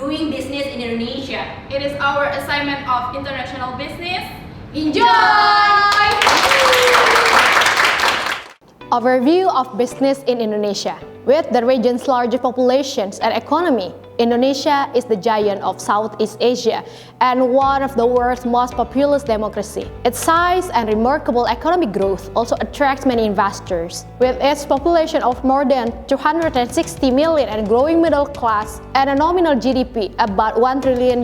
doing business in Indonesia. It is our assignment of international business. Enjoy! Overview of business in Indonesia. With the region's largest populations and economy, Indonesia is the giant of Southeast Asia and one of the world's most populous democracy. Its size and remarkable economic growth also attracts many investors. With its population of more than 260 million and growing middle class and a nominal GDP about $1 trillion,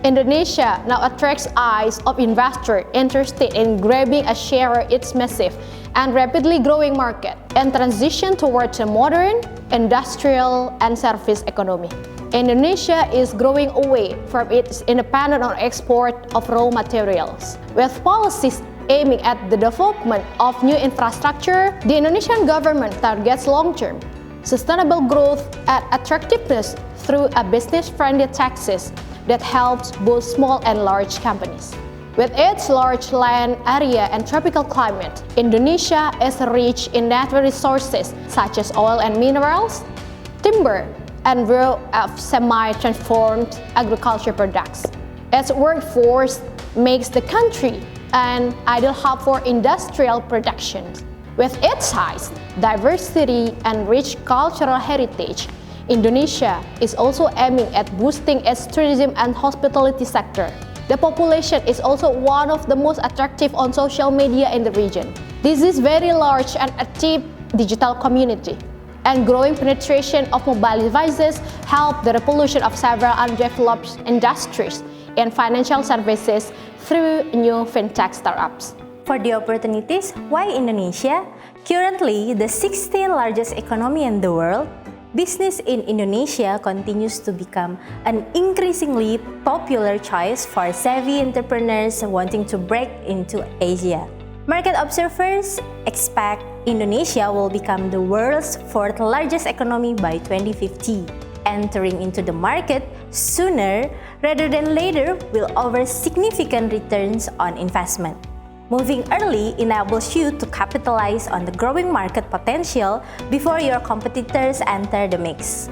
Indonesia now attracts eyes of investors interested in grabbing a share of its massive and rapidly growing market and transition towards a modern, industrial, and service economy. Indonesia is growing away from its dependence on export of raw materials. With policies aiming at the development of new infrastructure, the Indonesian government targets long-term sustainable growth and attractiveness through a business-friendly taxes that helps both small and large companies. With its large land area and tropical climate, Indonesia is rich in natural resources such as oil and minerals, timber, and raw of semi-transformed agriculture products. Its workforce makes the country an ideal hub for industrial production. With its size, diversity, and rich cultural heritage, Indonesia is also aiming at boosting its tourism and hospitality sector. The population is also one of the most attractive on social media in the region. This is very large and active digital community, and growing penetration of mobile devices help the revolution of several undeveloped industries and financial services through new fintech startups. For the opportunities, why Indonesia? Currently, the 16th largest economy in the world, business in Indonesia continues to become an increasingly popular choice for savvy entrepreneurs wanting to break into Asia. Market observers expect Indonesia will become the world's fourth largest economy by 2050. Entering into the market sooner rather than later will offer significant returns on investment. Moving early enables you to capitalize on the growing market potential before your competitors enter the mix.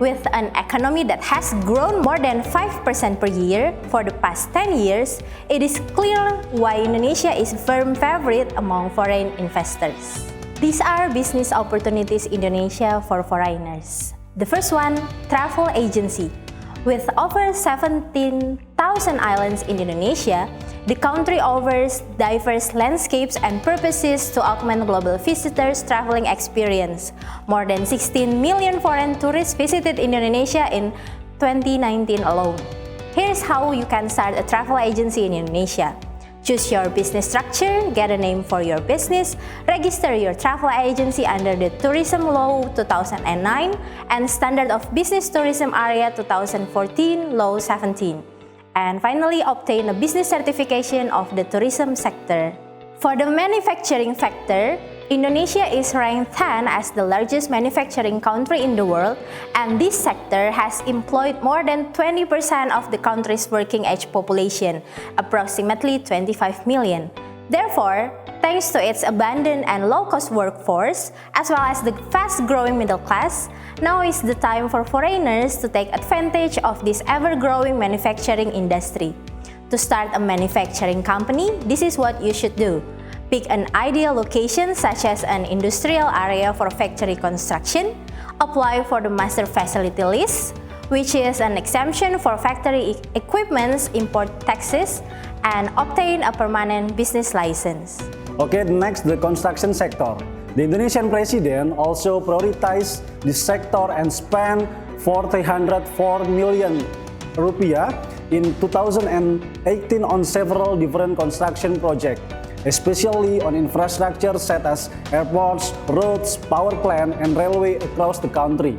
With an economy that has grown more than 5% per year for the past 10 years, it is clear why Indonesia is a firm favorite among foreign investors. These are business opportunities in Indonesia for foreigners. The first one, travel agency. With over 17,000 islands in Indonesia, the country offers diverse landscapes and purposes to augment global visitors' traveling experience. More than 16 million foreign tourists visited Indonesia in 2019 alone. Here's how you can start a travel agency in Indonesia. Choose your business structure, get a name for your business, register your travel agency under the Tourism Law 2009 and Standard of Business Tourism Area 2014 Law 17. And finally, obtain a business certification of the tourism sector. For the manufacturing sector, Indonesia is ranked 10 as the largest manufacturing country in the world, and this sector has employed more than 20% of the country's working age population, approximately 25 million. Therefore, thanks to its abundant and low-cost workforce, as well as the fast-growing middle class, now is the time for foreigners to take advantage of this ever-growing manufacturing industry. To start a manufacturing company, this is what you should do. Pick an ideal location such as an industrial area for factory construction, apply for the master facility list, which is an exemption for factory equipment's import taxes, and obtain a permanent business license. Okay, next, the construction sector. The Indonesian president also prioritized this sector and spent 404 million rupiah in 2018 on several different construction projects, especially on infrastructure such as airports, roads, power plant, and railway across the country.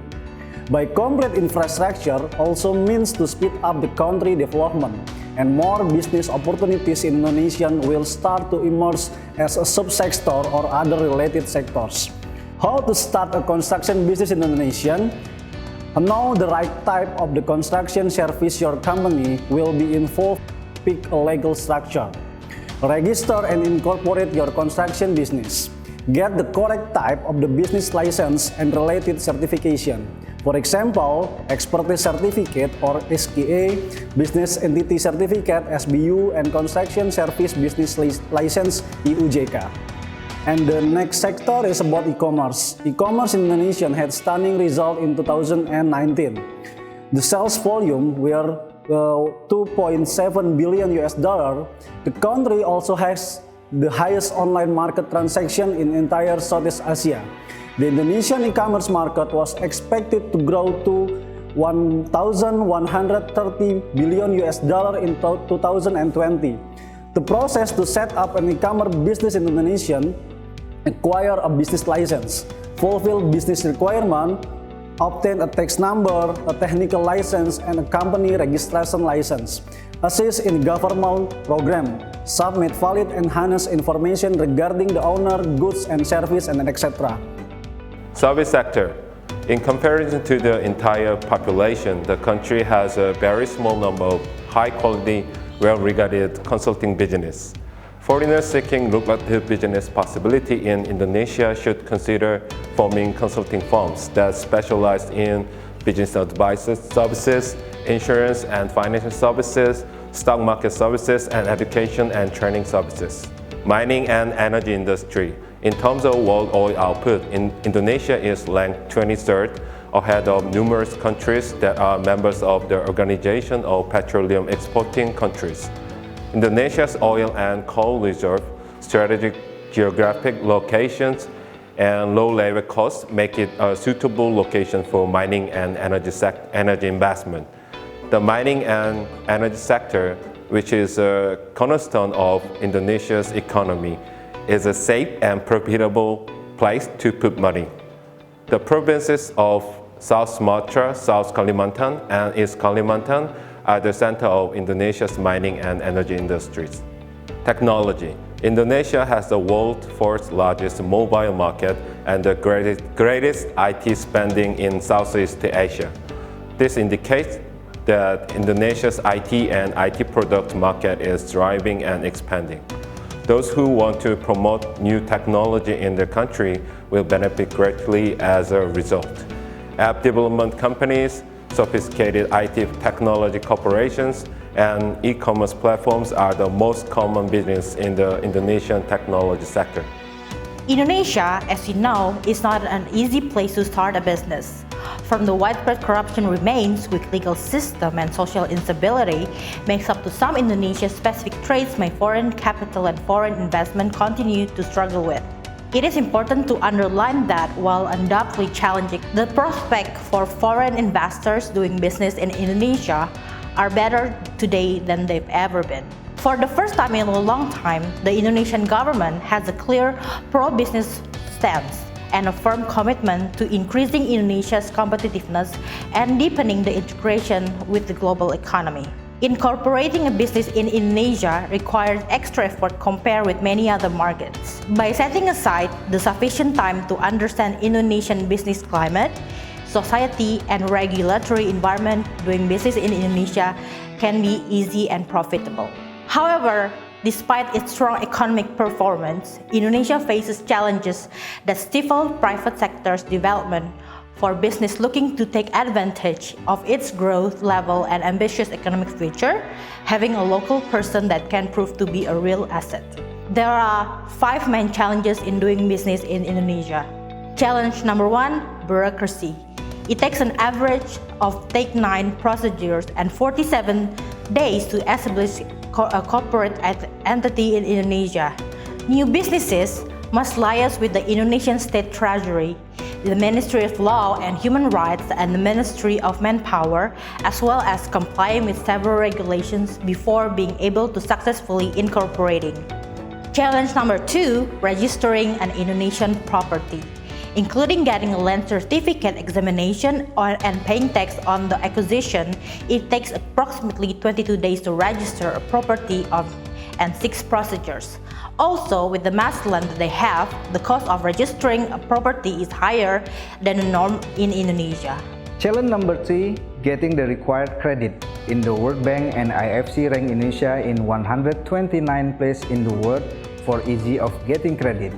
By complete infrastructure also means to speed up the country development, and more business opportunities in Indonesia will start to emerge as a subsector or other related sectors. How to start a construction business in Indonesia? Know the right type of the construction service your company will be involved. Pick a legal structure. Register and incorporate your construction business. get the correct type of the business license and related certification. For example, Expertise Certificate or SKA, Business Entity Certificate SBU, and Construction Service Business License EUJK. And the next sector is about e-commerce. E-commerce in Indonesia had stunning result in 2019. The sales volume were $2.7 billion US. The country also has the highest online market transaction in entire Southeast Asia. The Indonesian e-commerce market was expected to grow to $1,130 billion US in 2020. The process to set up an e-commerce business in Indonesia: acquire a business license, fulfill business requirement, obtain a tax number, a technical license, and a company registration license, assist in government program, submit valid enhanced information regarding the owner, goods and service, and etc. Service sector. In comparison to the entire population, the country has a very small number of high-quality, well-regarded consulting business. Foreigners seeking lucrative business possibility in Indonesia should consider forming consulting firms that specialize in business advice services, insurance and financial services, stock market services, and education and training services. Mining and energy industry. In terms of world oil output, Indonesia is ranked 23rd, ahead of numerous countries that are members of the Organization of Petroleum Exporting Countries. Indonesia's oil and coal reserve, strategic geographic locations, and low labor costs make it a suitable location for mining and energy investment. The mining and energy sector, which is a cornerstone of Indonesia's economy, is a safe and profitable place to put money. The provinces of South Sumatra, South Kalimantan, and East Kalimantan are the center of Indonesia's mining and energy industries. Technology. Indonesia has the world's fourth largest mobile market and the greatest IT spending in Southeast Asia. This indicates that Indonesia's IT and IT product market is thriving and expanding. Those who want to promote new technology in their country will benefit greatly as a result. App development companies, sophisticated IT technology corporations, and e-commerce platforms are the most common business in the Indonesian technology sector. Indonesia, as you know, is not an easy place to start a business. From the widespread corruption remains, weak legal system, and social instability makes up to some Indonesia-specific traits my foreign capital and foreign investment continue to struggle with. It is important to underline that while undoubtedly challenging, the prospect for foreign investors doing business in Indonesia are better today than they've ever been. For the first time in a long time, the Indonesian government has a clear pro-business stance and a firm commitment to increasing Indonesia's competitiveness and deepening the integration with the global economy. Incorporating a business in Indonesia requires extra effort compared with many other markets. By setting aside the sufficient time to understand Indonesian business climate, society, and regulatory environment, doing business in Indonesia can be easy and profitable. However, despite its strong economic performance, Indonesia faces challenges that stifle private sector's development for business looking to take advantage of its growth level and ambitious economic future, having a local person that can prove to be a real asset. There are 5 main challenges in doing business in Indonesia. Challenge number 1, bureaucracy. It takes an average of 9 procedures and 47 days to establish a corporate entity in Indonesia. New businesses must liaise with the Indonesian State Treasury, the Ministry of Law and Human Rights, and the Ministry of Manpower, as well as complying with several regulations before being able to successfully incorporating. Challenge number 2, registering an Indonesian property, including getting a land certificate examination and paying tax on the acquisition. It takes approximately 22 days to register a property and 6 procedures. Also, with the mass land they have, the cost of registering a property is higher than the norm in Indonesia. Challenge number 3, getting the required credit. In the World Bank and IFC rank Indonesia in 129th place in the world for ease of getting credit.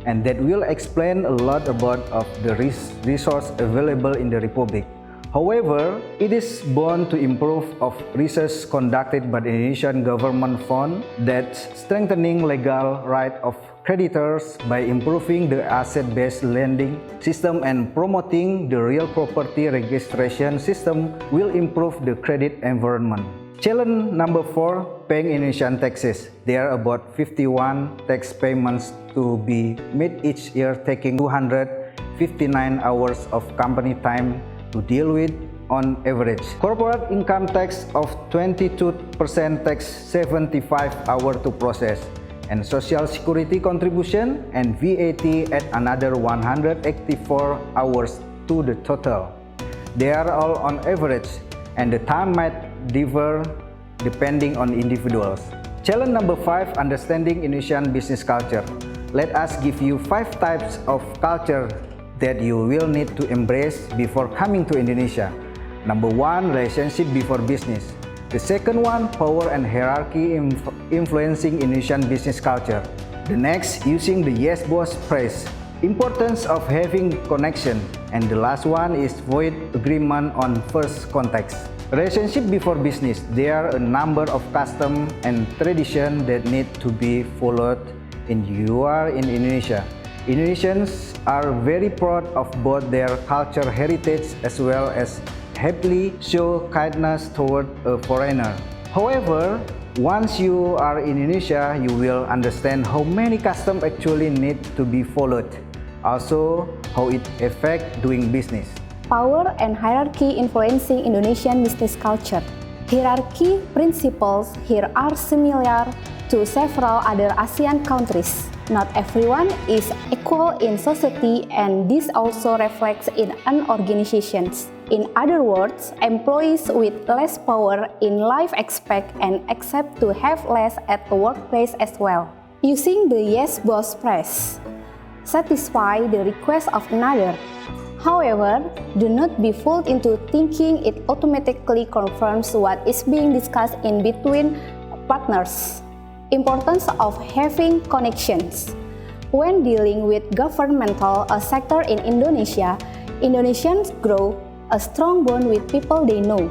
and that will explain a lot about of the resource available in the Republic. However, it is bound to improve of research conducted by the Indonesian government fund that strengthening legal right of creditors by improving the asset-based lending system and promoting the real property registration system will improve the credit environment. Challenge number 4, paying Indonesian taxes. There are about 51 tax payments to be made each year, taking 259 hours of company time to deal with on average. Corporate income tax of 22% takes 75 hours to process, and social security contribution and VAT at another 184 hours to the total. They are all on average, and the time might differ depending on individuals. Challenge number 5, understanding Indonesian business culture. Let us give you 5 types of culture that you will need to embrace before coming to Indonesia. Number 1, relationship before business. The second one, power and hierarchy influencing Indonesian business culture. The next, using the yes boss phrase, importance of having connection. And the last one is void agreement on first contacts. Relationship before business. There are a number of custom and tradition that need to be followed in Indonesia. Indonesians are very proud of both their culture heritage as well as happily show kindness toward a foreigner. However, once you are in Indonesia, you will understand how many customs actually need to be followed. Also, how it affects doing business. Power and hierarchy influencing Indonesian business culture. Hierarchy principles here are similar to several other ASEAN countries. Not everyone is equal in society, and this also reflects in an organization. In other words, employees with less power in life expect and accept to have less at the workplace as well. Using the yes boss phrase, satisfy the request of another. However, do not be fooled into thinking it automatically confirms what is being discussed in between partners. Importance of having connections. When dealing with governmental sector in Indonesia, Indonesians grow a strong bond with people they know.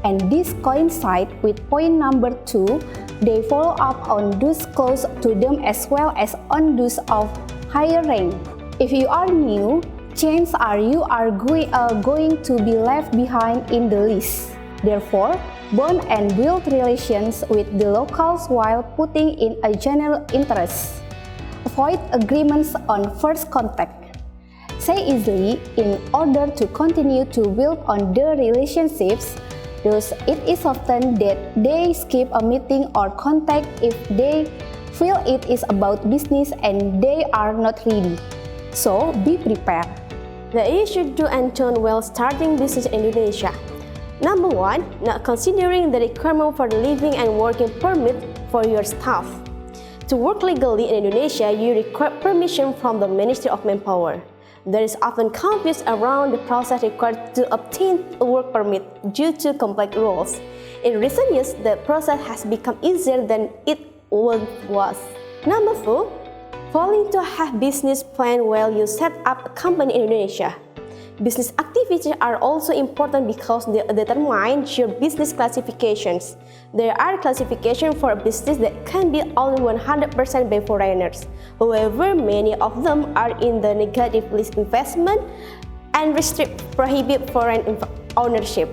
And this coincides with point number 2, they follow up on those close to them as well as on those of higher rank. If you are new, chances are you are going to be left behind in the list. Therefore, bond and build relations with the locals while putting in a general interest. Avoid agreements on first contact. Say easily in order to continue to build on the relationships. Thus, it is often that they skip a meeting or contact if they feel it is about business and they are not ready. So, be prepared. The issue do and don't while starting business in Indonesia. Number 1, not considering the requirement for the living and working permit for your staff. To work legally in Indonesia, you require permission from the Ministry of Manpower. There is often confusion around the process required to obtain a work permit due to complex rules. In recent years, the process has become easier than it once was. Number 2, failing to have business plan while you set up a company in Indonesia. Business activities are also important because they determine your business classifications. There are classifications for a business that can be owned 100% by foreigners. However, many of them are in the negative list investment and prohibit foreign ownership.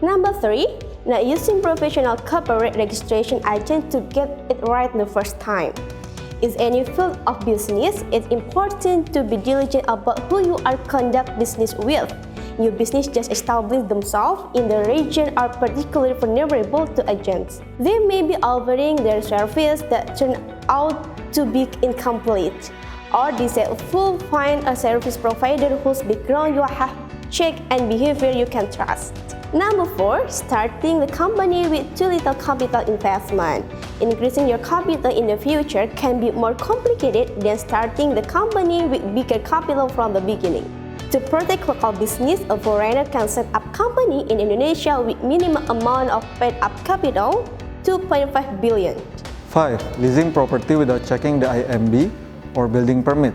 Number 3, not using professional corporate registration agent to get it right the first time. In any field of business, it's important to be diligent about who you are conduct business with. New business just establish themselves in the region are particularly vulnerable to agents. They may be offering their service that turn out to be incomplete, or deceitful. Find a service provider whose background you have checked and behavior you can trust. Number 4, starting the company with too little capital investment. Increasing your capital in the future can be more complicated than starting the company with bigger capital from the beginning. To protect local business, a foreigner can set up company in Indonesia with minimum amount of paid-up capital, 2.5 billion. 5. Leasing property without checking the IMB or building permit.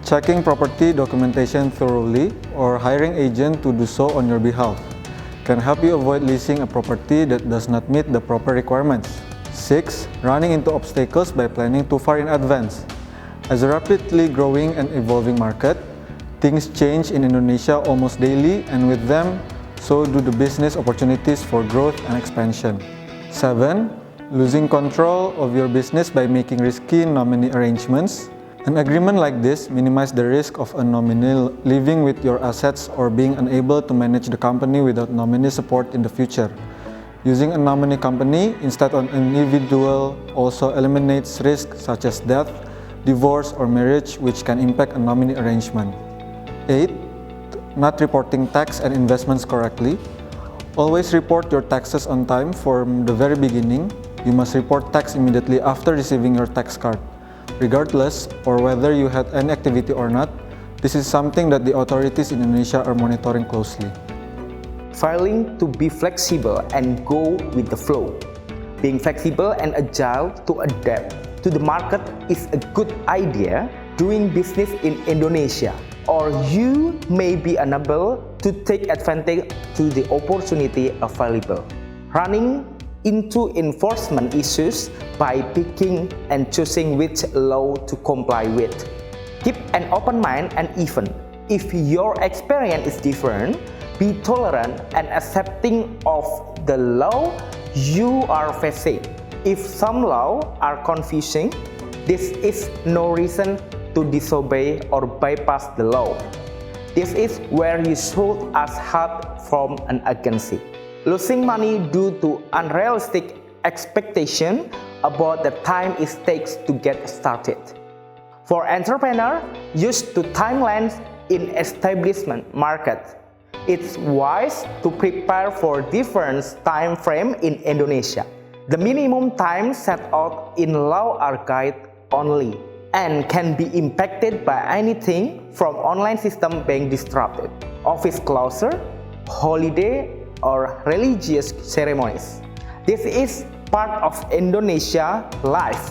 checking property documentation thoroughly, or hiring agent to do so on your behalf can help you avoid leasing a property that does not meet the proper requirements. 6. Running into obstacles by planning too far in advance. As a rapidly growing and evolving market, things change in Indonesia almost daily, and with them, so do the business opportunities for growth and expansion. 7. Losing control of your business by making risky nominee arrangements. An agreement like this minimizes the risk of a nominee leaving with your assets or being unable to manage the company without nominee support in the future. Using a nominee company instead of an individual also eliminates risks such as death, divorce, or marriage, which can impact a nominee arrangement. 8. Not reporting tax and investments correctly. Always report your taxes on time from the very beginning. You must report tax immediately after receiving your tax card. Regardless or whether you had any activity or not, this is something that the authorities in Indonesia are monitoring closely. Failing to be flexible and go with the flow. Being flexible and agile to adapt to the market is a good idea doing business in Indonesia, or you may be unable to take advantage to the opportunity available. Running into enforcement issues by picking and choosing which law to comply with. Keep an open mind, and even if your experience is different, be tolerant and accepting of the law you are facing. If some laws are confusing, this is no reason to disobey or bypass the law. This is where you should ask help from an agency. Losing money due to unrealistic expectation about the time it takes to get started. For entrepreneurs used to timelines in establishment market, it's wise to prepare for different time frame in Indonesia. The minimum time set out in law are guide only and can be impacted by anything from online system being disrupted, office closure, holiday, or religious ceremonies. This is part of Indonesia life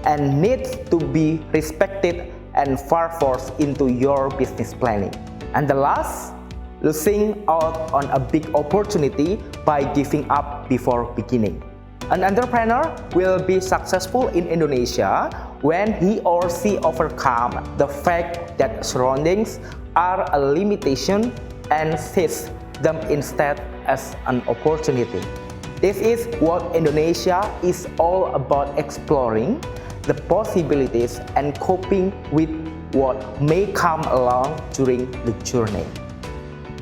and needs to be respected and forced into your business planning. And the last, losing out on a big opportunity by giving up before beginning. An entrepreneur will be successful in Indonesia when he or she overcomes the fact that surroundings are a limitation and sees them instead as an opportunity. This is what Indonesia is all about, exploring the possibilities and coping with what may come along during the journey.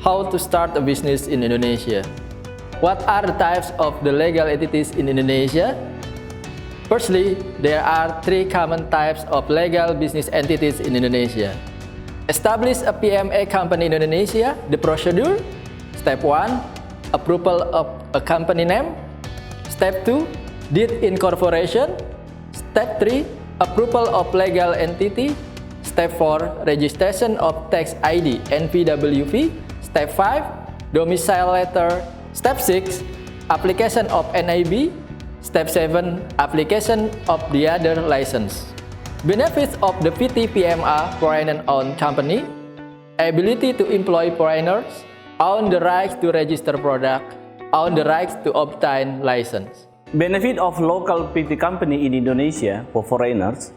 How to start a business in Indonesia? What are the types of the legal entities in Indonesia? Firstly, there are 3 common types of legal business entities in Indonesia. Establish a PMA company in Indonesia. The procedure: Step 1, approval of a company name. Step 2, deed incorporation. Step 3, approval of legal entity. Step 4, registration of tax ID (NPWP). Step 5, domicile letter. Step 6, application of NIB. Step 7, application of the other license. Benefits of the PT PMA, foreigner-owned company: ability to employ foreigners, own the rights to register product, own the rights to obtain license. Benefit of local PT company in Indonesia for foreigners: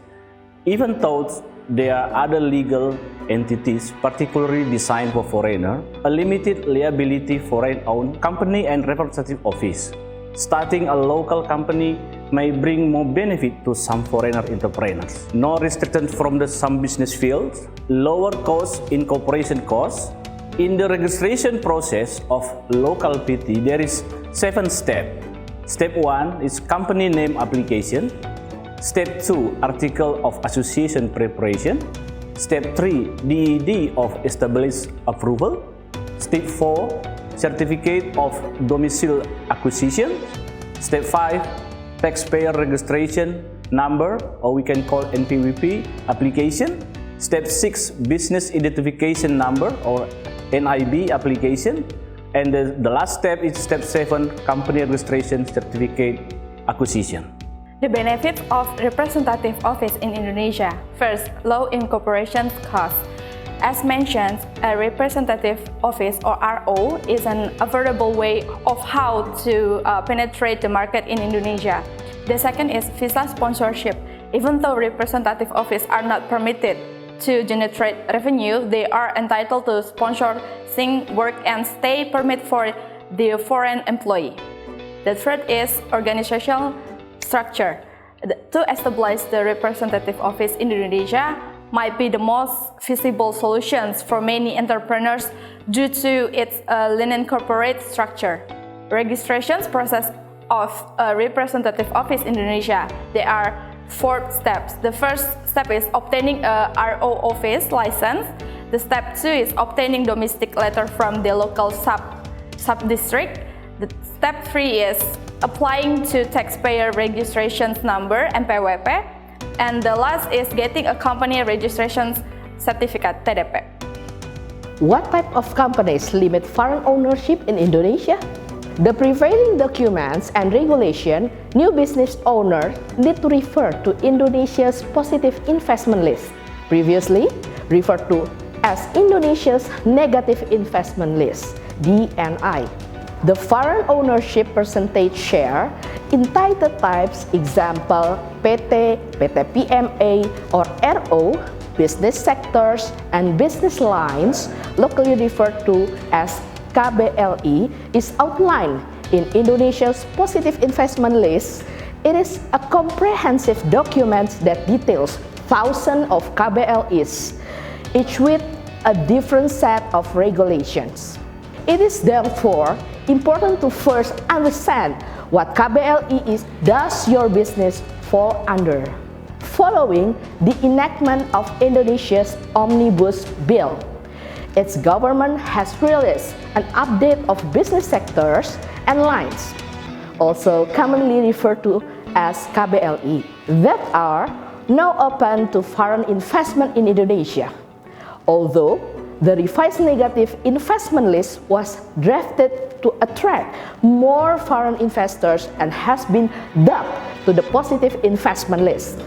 even though there are other legal entities particularly designed for foreigner, a limited liability foreign-owned company and representative office. Starting a local company may bring more benefit to some foreigner entrepreneurs. No restrictions from some business fields, lower cost incorporation costs. In the registration process of local PT, there is 7 steps. Step 1 is company name application. Step 2, article of association preparation. Step 3, DED of established approval. Step 4, certificate of domicile acquisition. Step 5, taxpayer registration number, or we can call NPWP application. Step 6, business identification number, or NIB application. And the last step is step 7, company registration certificate acquisition. The benefits of representative office in Indonesia. First, low incorporation costs. As mentioned, a representative office or RO is an affordable way of how to penetrate the market in Indonesia. The second is visa sponsorship. Even though representative office are not permitted to generate revenue, they are entitled to sponsoring work and stay permit for the foreign employee. The third is organizational structure. To establish the representative office in Indonesia might be the most feasible solutions for many entrepreneurs due to its lean corporate structure. Registrations process of a representative office in Indonesia. There are 4 steps. The first step is obtaining a RO office license. The step 2 is obtaining domestic letter from the local sub-district. The step 3 is applying to taxpayer registration number (NPWP), and the last is getting a company registration certificate (TDP). What type of companies limit foreign ownership in Indonesia? The prevailing documents and regulation, new business owners need to refer to Indonesia's Positive Investment List, previously referred to as Indonesia's Negative Investment List, DNI. The foreign ownership percentage share in title types, example PT, PT PMA, or RO, business sectors, and business lines, locally referred to as KBLI, is outlined in Indonesia's Positive Investment List. It is a comprehensive document that details thousands of KBLIs, each with a different set of regulations. It is therefore important to first understand what KBLI is, does your business fall under. Following the enactment of Indonesia's Omnibus Bill, its government has released an update of business sectors and lines, also commonly referred to as KBLI, that are now open to foreign investment in Indonesia. Although the revised Negative Investment List was drafted to attract more foreign investors and has been dubbed to the Positive Investment List.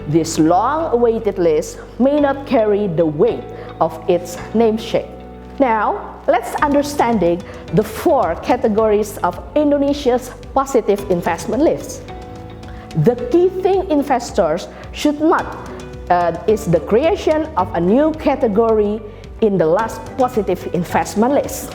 This long-awaited list may not carry the weight of its namesake. Now, let's understanding the 4 categories of Indonesia's Positive Investment List. The key thing investors should not is the creation of a new category in the last Positive Investment List.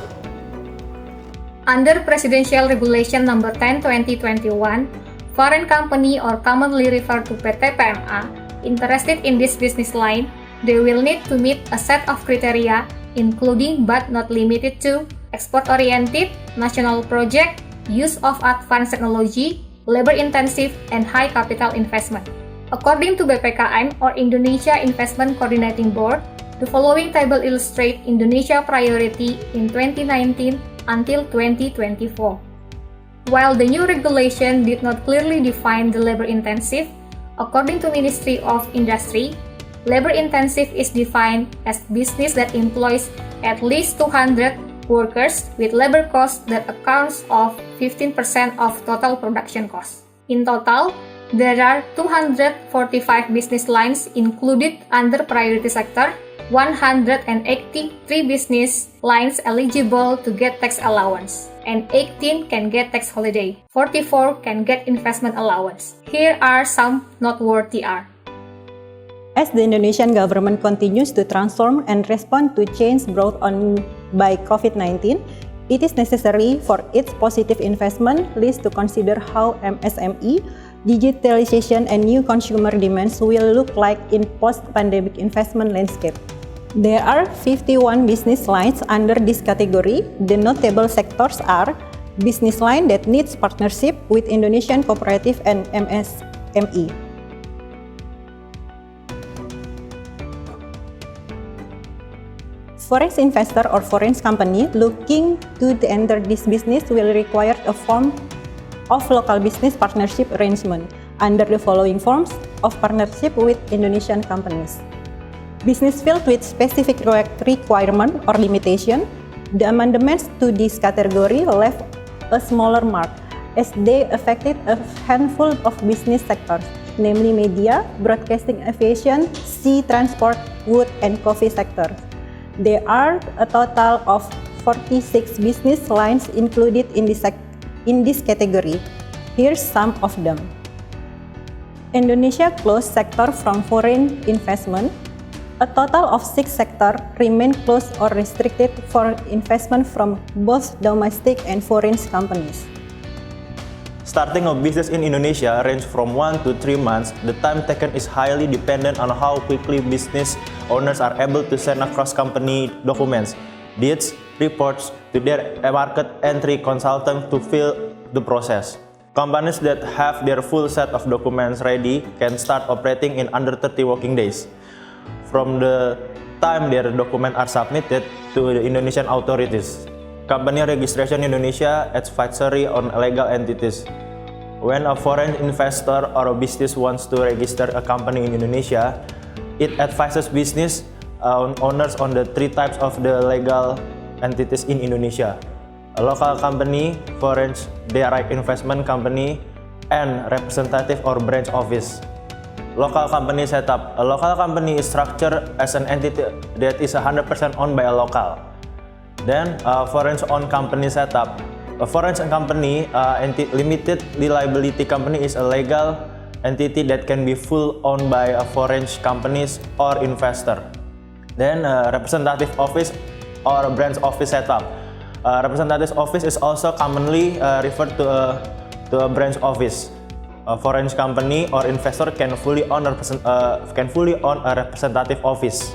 Under Presidential Regulation Number 10/2021, foreign company or commonly referred to PT PMA interested in this business line, they will need to meet a set of criteria including but not limited to export-oriented, national project, use of advanced technology, labor-intensive, and high capital investment. According to BPKM or Indonesia Investment Coordinating Board, the following table illustrates Indonesia priority in 2019 until 2024. While the new regulation did not clearly define the labor-intensive, according to Ministry of Industry, labor-intensive is defined as business that employs at least 200 workers with labor cost that accounts of 15% of total production cost. In total, there are 245 business lines included under priority sector, 183 business lines eligible to get tax allowance, and 18 can get tax holiday. 44 can get investment allowance. Here are some noteworthy are. As the Indonesian government continues to transform and respond to change brought on by COVID-19, it is necessary for its positive investment list to consider how MSME, digitalization, and new consumer demands will look like in post-pandemic investment landscape. There are 51 business lines under this category. The notable sectors are business line that needs partnership with Indonesian cooperative and MSME. Foreign investor or foreign company looking to enter this business will require a form of local business partnership arrangement under the following forms of partnership with Indonesian companies. Business field with specific requirement or limitation. The amendments to this category left a smaller mark as they affected a handful of business sectors, namely media, broadcasting, aviation, sea transport, wood, and coffee sectors. There are a total of 46 business lines included in this category. Here's some of them. Indonesia closed sector from foreign investment. A total of 6 sectors remain closed or restricted for investment from both domestic and foreign companies. Starting a business in Indonesia ranges from 1 to 3 months. The time taken is highly dependent on how quickly business owners are able to send across company documents, deeds, reports to their market entry consultant to fill the process. Companies that have their full set of documents ready can start operating in under 30 working days from the time their documents are submitted to the Indonesian authorities. Company registration in Indonesia advisory on legal entities. When a foreign investor or a business wants to register a company in Indonesia, it advises business owners on the 3 types of the legal entities in Indonesia: a local company, foreign direct investment company, and representative or branch office. Local company setup. A local company is structured as an entity that is 100% owned by a local. Then, a foreign-owned company setup. A foreign company, limited liability company, is a legal entity that can be full owned by a foreign companies or investor. Then, a representative office or a branch office setup. Representative office is also commonly referred to a branch office. A foreign company or investor can fully own a representative office.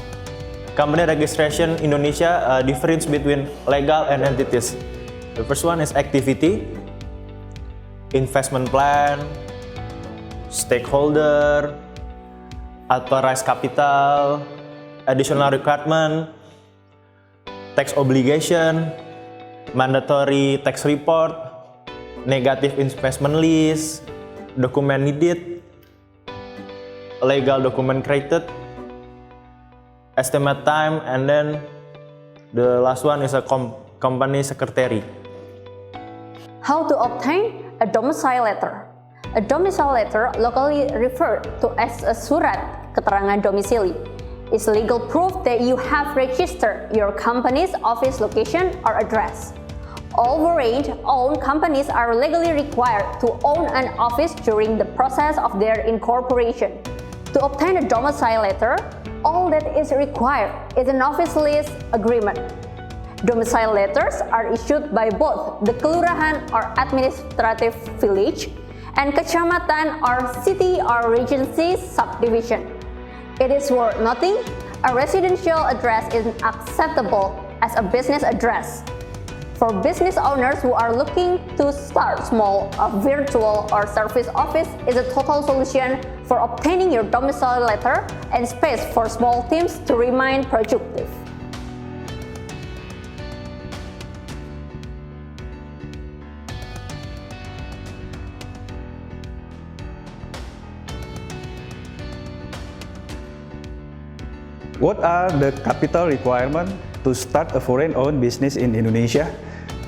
Company registration Indonesia difference between legal and entities. The first one is activity, investment plan, stakeholder, authorized capital, additional requirement, tax obligation, mandatory tax report, negative investment list, document needed, legal document created, estimate time, and then the last one is a company secretary. How to obtain a domicile letter? A domicile letter, locally referred to as a surat keterangan domisili, is legal proof that you have registered your company's office location or address. All foreign-owned companies are legally required to own an office during the process of their incorporation. To obtain a domicile letter, all that is required is an office lease agreement. Domicile letters are issued by both the kelurahan or administrative village and kecamatan or city or regency subdivision. It is worth noting, a residential address is acceptable as a business address. For business owners who are looking to start small, a virtual or service office is a total solution for obtaining your domicile letter and space for small teams to remain productive. What are the capital requirements to start a foreign-owned business in Indonesia?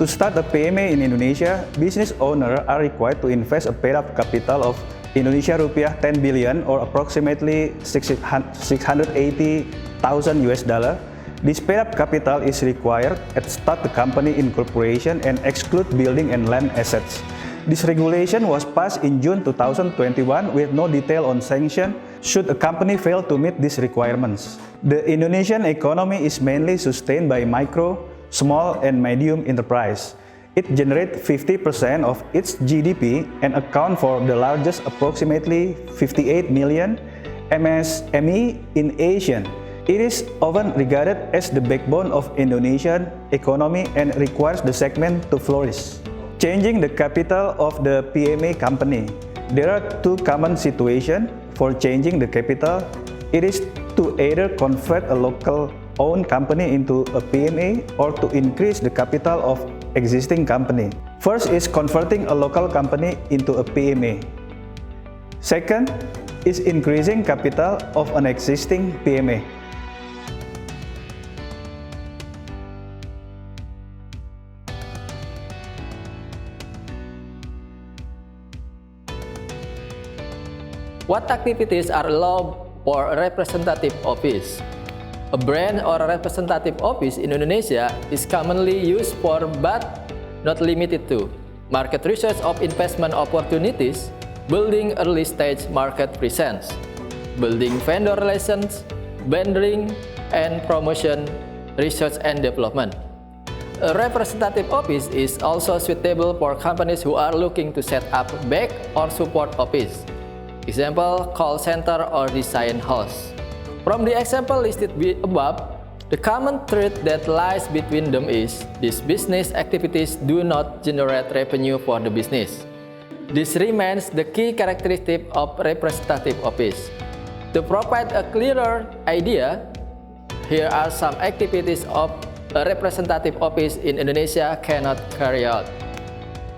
To start a PME in Indonesia, business owners are required to invest a paid-up capital of Indonesia rupiah 10 billion or approximately 680,000 US dollar. This paid-up capital is required at start the company incorporation and exclude building and land assets. This regulation was passed in June 2021 with no detail on sanction should a company fail to meet these requirements. The Indonesian economy is mainly sustained by micro, small, and medium enterprise. It generates 50% of its GDP and accounts for the largest, approximately 58 million MSME in Asia. It is often regarded as the backbone of Indonesian economy and requires the segment to flourish. Changing the capital of the PME company. There are two common situations for changing the capital. It is to either convert a local-owned company into a PME or to increase the capital of existing company. First is converting a local company into a PME. Second is increasing capital of an existing PME. What activities are allowed for a representative office? A brand or a representative office in Indonesia is commonly used for, but not limited to, market research of investment opportunities, building early-stage market presence, building vendor relations, branding and promotion, research and development. A representative office is also suitable for companies who are looking to set up back or support office. Example, call center or design house. From the example listed above, the common trait that lies between them is these business activities do not generate revenue for the business. This remains the key characteristic of representative office. To provide a clearer idea, here are some activities of a representative office in Indonesia cannot carry out.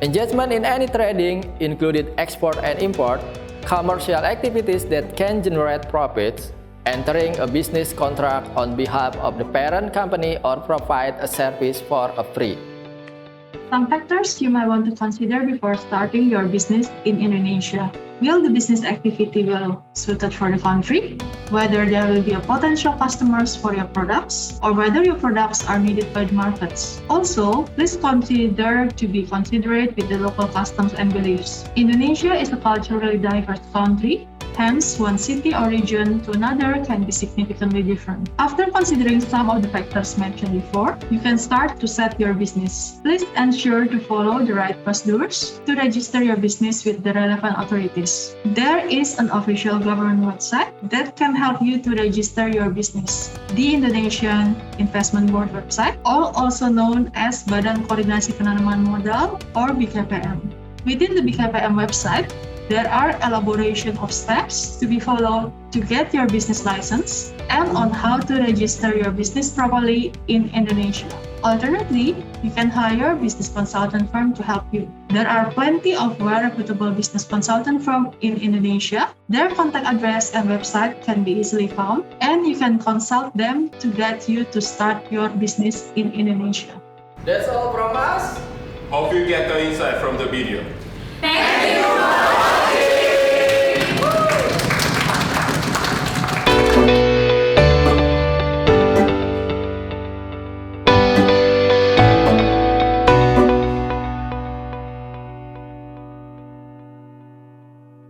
Engagement in any trading, including export and import, commercial activities that can generate profits, entering a business contract on behalf of the parent company or provide a service for a fee. Some factors you might want to consider before starting your business in Indonesia. Will the business activity be suited for the country? Whether there will be a potential customers for your products, or whether your products are needed by the markets. Also, please consider to be considerate with the local customs and beliefs. Indonesia is a culturally diverse country. Hence, one city or region to another can be significantly different. After considering some of the factors mentioned before, you can start to set your business. Please ensure to follow the right procedures to register your business with the relevant authorities. There is an official government website that can help you to register your business. The Indonesian Investment Board website, also known as Badan Koordinasi Penanaman Modal or BKPM. Within the BKPM website, there are elaboration of steps to be followed to get your business license and on how to register your business properly in Indonesia. Alternately, you can hire a business consultant firm to help you. There are plenty of well-reputable business consultant firms in Indonesia. Their contact address and website can be easily found, and you can consult them to get you to start your business in Indonesia. That's all from us. Hope you get the insight from the video. Thank you.